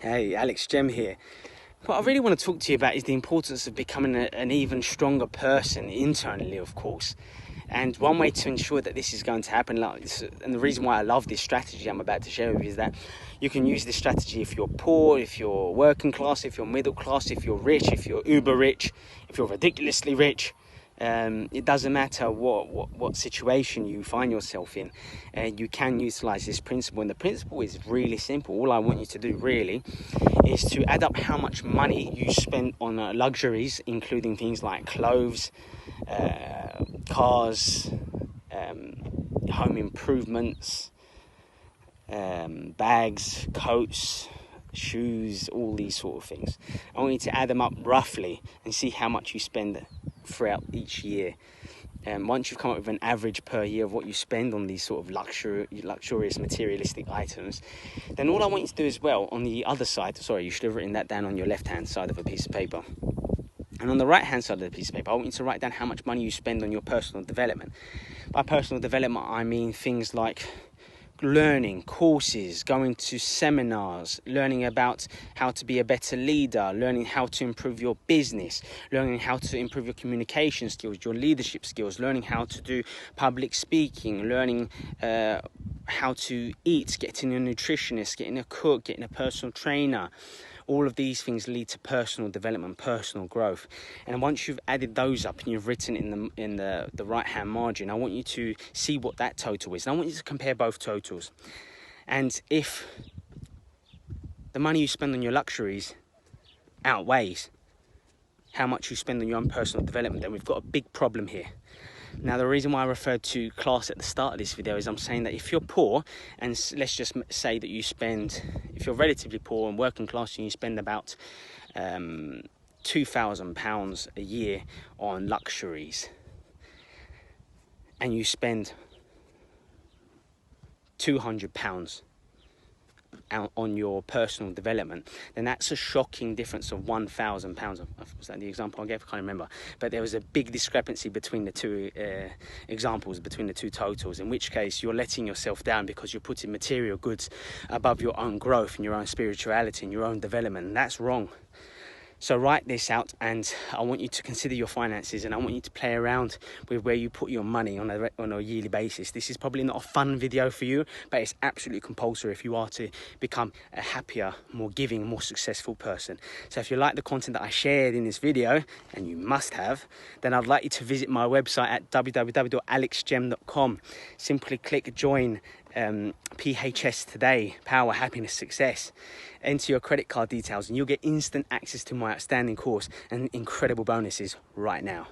Hey, Alex Gem here. What I really want to talk to you about is the importance of becoming an even stronger person internally, of course. And one way to ensure that this is going to happen, and the reason why I love this strategy I'm about to share with you, is that you can use this strategy if you're poor, if you're working class, if you're middle class, if you're rich, if you're uber rich, if you're ridiculously rich. It doesn't matter what situation you find yourself in, you can utilize this principle. And the principle is really simple. All I want you to do really is to add up how much money you spend on luxuries, including things like clothes, cars, home improvements, bags, coats, shoes, all these sort of things. I want you to add them up roughly and see how much you spend throughout each year. Once you've come up with an average per year of what you spend on these sort of luxurious materialistic items, then all I want you to do as well on the other side, sorry, you should have written that down on your left hand side of a piece of paper. And on the right hand side of the piece of paper, I want you to write down how much money you spend on your personal development. By personal development, I mean things like learning, courses, going to seminars, learning about how to be a better leader, learning how to improve your business, learning how to improve your communication skills, your leadership skills, learning how to do public speaking, learning how to eat, getting a nutritionist, getting a cook, getting a personal trainer. All of these things lead to personal development, personal growth. And once you've added those up and you've written in the right-hand margin, I want you to see what that total is. And I want you to compare both totals. And if the money you spend on your luxuries outweighs how much you spend on your own personal development, then we've got a big problem here. Now, the reason why I referred to class at the start of this video is I'm saying that if you're poor, and let's just say that you spend, if you're relatively poor and working class, and you spend about £2,000 a year on luxuries, and you spend £200 out on your personal development, then that's a shocking difference of £1,000. Was that the example I gave? I can't remember. But there was a big discrepancy between the two examples, between the two totals, in which case you're letting yourself down because you're putting material goods above your own growth and your own spirituality and your own development. And that's wrong. So write this out, and I want you to consider your finances, and I want you to play around with where you put your money on a yearly basis. This is probably not a fun video for you, but it's absolutely compulsory if you are to become a happier, more giving, more successful person. So if you like the content that I shared in this video, and you must have, then I'd like you to visit my website at www.alexgem.com. Simply click join PHS today, Power, Happiness, Success. Enter your credit card details and you'll get instant access to my outstanding course and incredible bonuses right now.